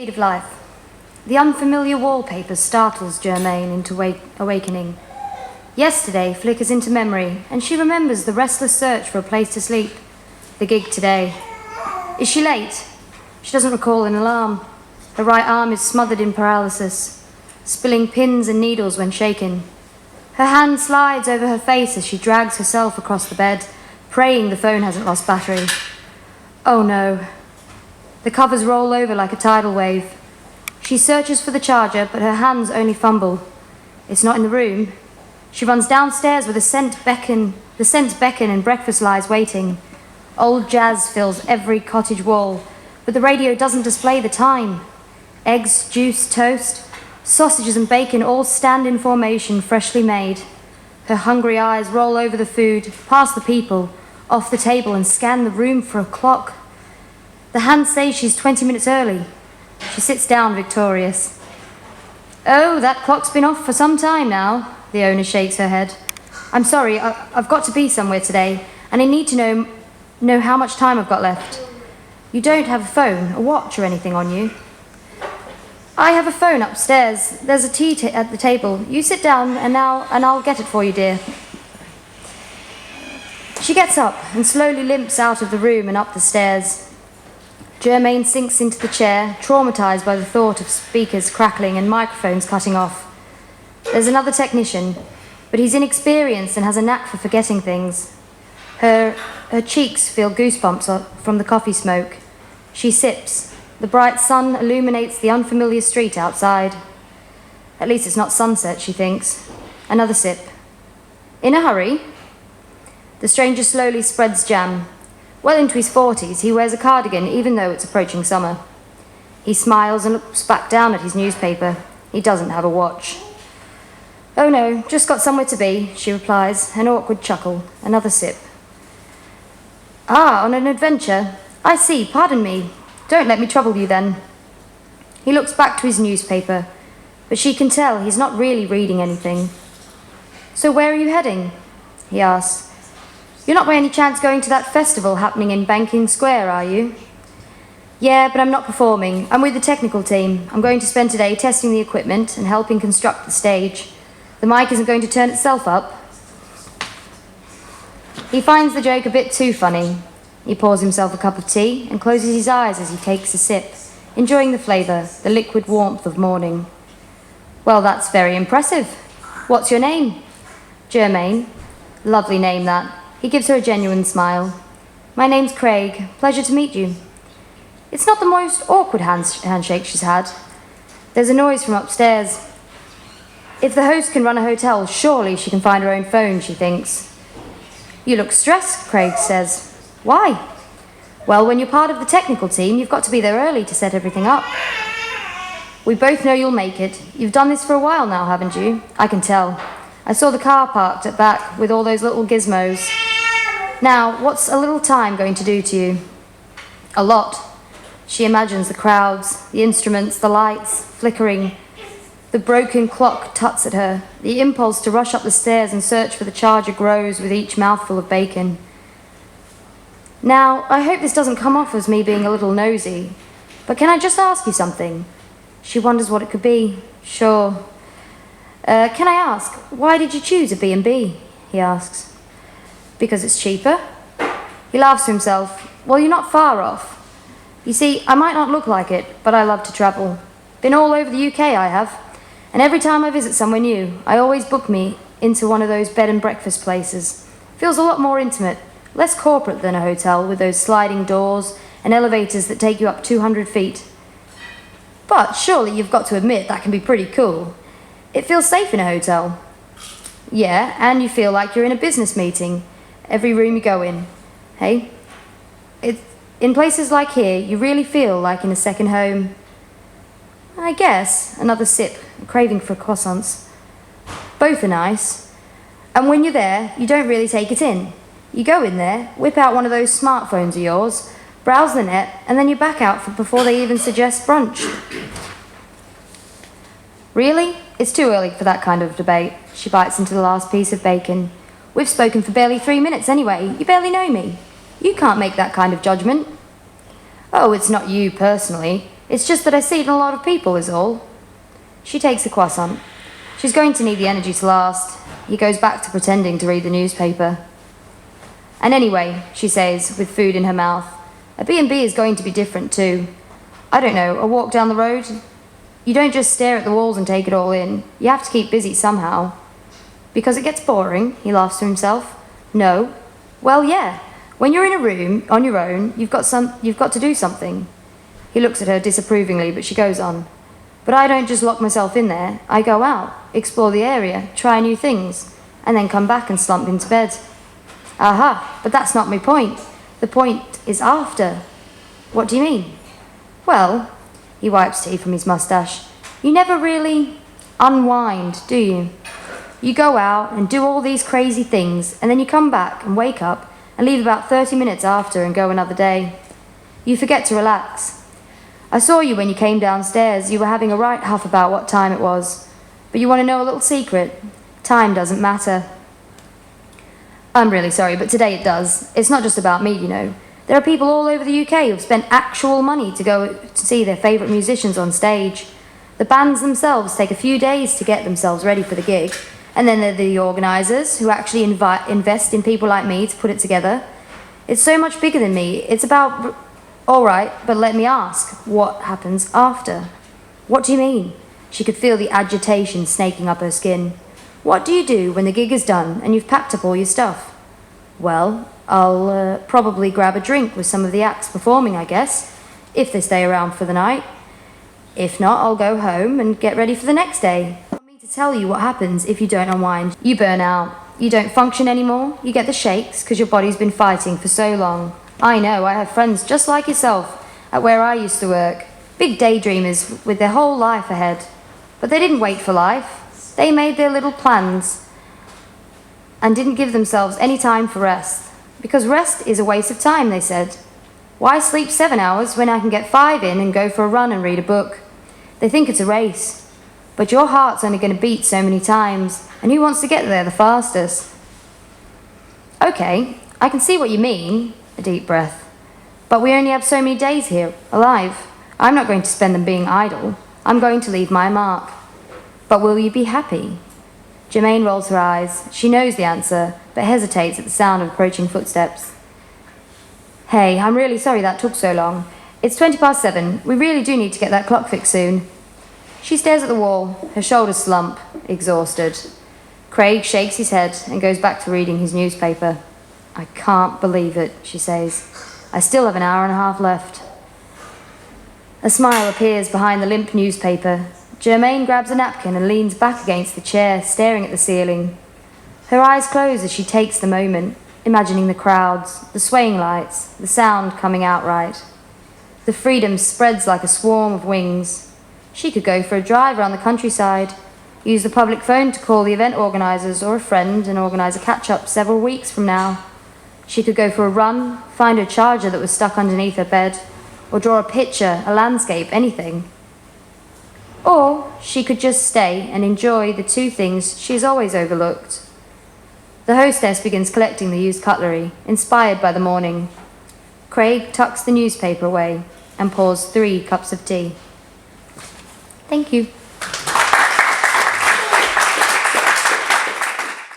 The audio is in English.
speed of life. The unfamiliar wallpaper startles Germaine into awakening. Yesterday flickers into memory, and she remembers the restless search for a place to sleep. The gig today. Is she late? She doesn't recall an alarm. Her right arm is smothered in paralysis, spilling pins and needles when shaken. Her hand slides over her face as she drags herself across the bed, praying the phone hasn't lost battery. Oh no. The covers roll over like a tidal wave. She searches for the charger, but her hands only fumble. It's not in the room. She runs downstairs with the scents beckon and breakfast lies waiting. Old jazz fills every cottage wall, but the radio doesn't display the time. Eggs, juice, toast, sausages and bacon all stand in formation, freshly made. Her hungry eyes roll over the food, past the people, off the table and scan the room for a clock. The hand says she's 20 minutes early. She sits down, victorious. Oh, that clock's been off for some time now. The owner shakes her head. I'm sorry, I've got to be somewhere today, and I need to know how much time I've got left. You don't have a phone, a watch or anything on you? I have a phone upstairs. There's a tea at the table. You sit down and I'll get it for you, dear. She gets up and slowly limps out of the room and up the stairs. Germaine sinks into the chair, traumatized by the thought of speakers crackling and microphones cutting off. There's another technician, but he's inexperienced and has a knack for forgetting things. Her cheeks feel goosebumps from the coffee smoke. She sips. The bright sun illuminates the unfamiliar street outside. At least it's not sunset, she thinks. Another sip. In a hurry? The stranger slowly spreads jam. Well into his 40s, he wears a cardigan even though it's approaching summer. He smiles and looks back down at his newspaper. He doesn't have a watch. Oh no, just got somewhere to be, she replies, an awkward chuckle. Another sip. Ah, on an adventure. I see, pardon me. Don't let me trouble you then. He looks back to his newspaper, but she can tell he's not really reading anything. So where are you heading? He asks. You're not by any chance going to that festival happening in Banking Square, are you? Yeah, but I'm not performing. I'm with the technical team. I'm going to spend today testing the equipment and helping construct the stage. The mic isn't going to turn itself up. He finds the joke a bit too funny. He pours himself a cup of tea and closes his eyes as he takes a sip, enjoying the flavour, the liquid warmth of morning. Well, that's very impressive. What's your name? Germaine. Lovely name, that. He gives her a genuine smile. My name's Craig. Pleasure to meet you. It's not the most awkward handshake she's had. There's a noise from upstairs. If the host can run a hotel, surely she can find her own phone, she thinks. You look stressed, Craig says. Why? Well, when you're part of the technical team, you've got to be there early to set everything up. We both know you'll make it. You've done this for a while now, haven't you? I can tell. I saw the car parked at back with all those little gizmos. Now, what's a little time going to do to you? A lot. She imagines the crowds, the instruments, the lights, flickering. The broken clock tuts at her. The impulse to rush up the stairs and search for the charger grows with each mouthful of bacon. Now, I hope this doesn't come off as me being a little nosy, but can I just ask you something? She wonders what it could be. Sure. Can I ask, why did you choose a B&B? He asks. Because it's cheaper? He laughs to himself. Well, you're not far off. You see, I might not look like it, but I love to travel. Been all over the UK, I have. And every time I visit somewhere new, I always book me into one of those bed and breakfast places. Feels a lot more intimate, less corporate than a hotel with those sliding doors and elevators that take you up 200 feet. But surely you've got to admit that can be pretty cool. It feels safe in a hotel. Yeah, and you feel like you're in a business meeting every room you go in. Hey? In places like here, you really feel like in a second home. I guess. Another sip, craving for croissants. Both are nice. And when you're there, you don't really take it in. You go in there, whip out one of those smartphones of yours, browse the net, and then you're back out before they even suggest brunch. Really? It's too early for that kind of debate. She bites into the last piece of bacon. We've spoken for barely 3 minutes anyway. You barely know me. You can't make that kind of judgment. Oh, it's not you personally. It's just that I see it in a lot of people is all. She takes a croissant. She's going to need the energy to last. He goes back to pretending to read the newspaper. And anyway, she says, with food in her mouth, a B&B is going to be different too. I don't know, a walk down the road? You don't just stare at the walls and take it all in. You have to keep busy somehow. Because it gets boring, he laughs to himself. No. Well, yeah. When you're in a room, on your own, you've got to do something. He looks at her disapprovingly, but she goes on. But I don't just lock myself in there. I go out, explore the area, try new things, and then come back and slump into bed. Aha, but that's not my point. The point is after. What do you mean? Well, he wipes tea from his moustache. You never really unwind, do you? You go out and do all these crazy things, and then you come back and wake up and leave about 30 minutes after and go another day. You forget to relax. I saw you when you came downstairs. You were having a right huff about what time it was. But you want to know a little secret? Time doesn't matter. I'm really sorry, but today it does. It's not just about me, you know. There are people all over the UK who've spent actual money to go to see their favourite musicians on stage. The bands themselves take a few days to get themselves ready for the gig. And then there are the organisers who actually invest in people like me to put it together. It's so much bigger than me. It's about... All right, but let me ask, what happens after? What do you mean? She could feel the agitation snaking up her skin. What do you do when the gig is done and you've packed up all your stuff? Well, I'll probably grab a drink with some of the acts performing, I guess, if they stay around for the night. If not, I'll go home and get ready for the next day. I want me to tell you what happens if you don't unwind. You burn out. You don't function anymore. You get the shakes because your body's been fighting for so long. I know, I have friends just like yourself at where I used to work. Big daydreamers with their whole life ahead. But they didn't wait for life. They made their little plans and didn't give themselves any time for rest. Because rest is a waste of time, they said. Why sleep 7 hours when I can get 5 in and go for a run and read a book? They think it's a race. But your heart's only going to beat so many times, and who wants to get there the fastest? Okay, I can see what you mean. A deep breath. But we only have so many days here, alive. I'm not going to spend them being idle. I'm going to leave my mark. But will you be happy? Germaine rolls her eyes. She knows the answer, but hesitates at the sound of approaching footsteps. Hey, I'm really sorry that took so long. It's 7:20. We really do need to get that clock fixed soon. She stares at the wall, her shoulders slump, exhausted. Craig shakes his head and goes back to reading his newspaper. I can't believe it, she says. I still have an hour and a half left. A smile appears behind the limp newspaper. Germaine grabs a napkin and leans back against the chair, staring at the ceiling. Her eyes close as she takes the moment, imagining the crowds, the swaying lights, the sound coming out right. The freedom spreads like a swarm of wings. She could go for a drive around the countryside, use the public phone to call the event organisers or a friend and organise a catch-up several weeks from now. She could go for a run, find her charger that was stuck underneath her bed, or draw a picture, a landscape, anything. Or she could just stay and enjoy the two things she's always overlooked. The hostess begins collecting the used cutlery, inspired by the morning. Craig tucks the newspaper away and pours 3 cups of tea. Thank you.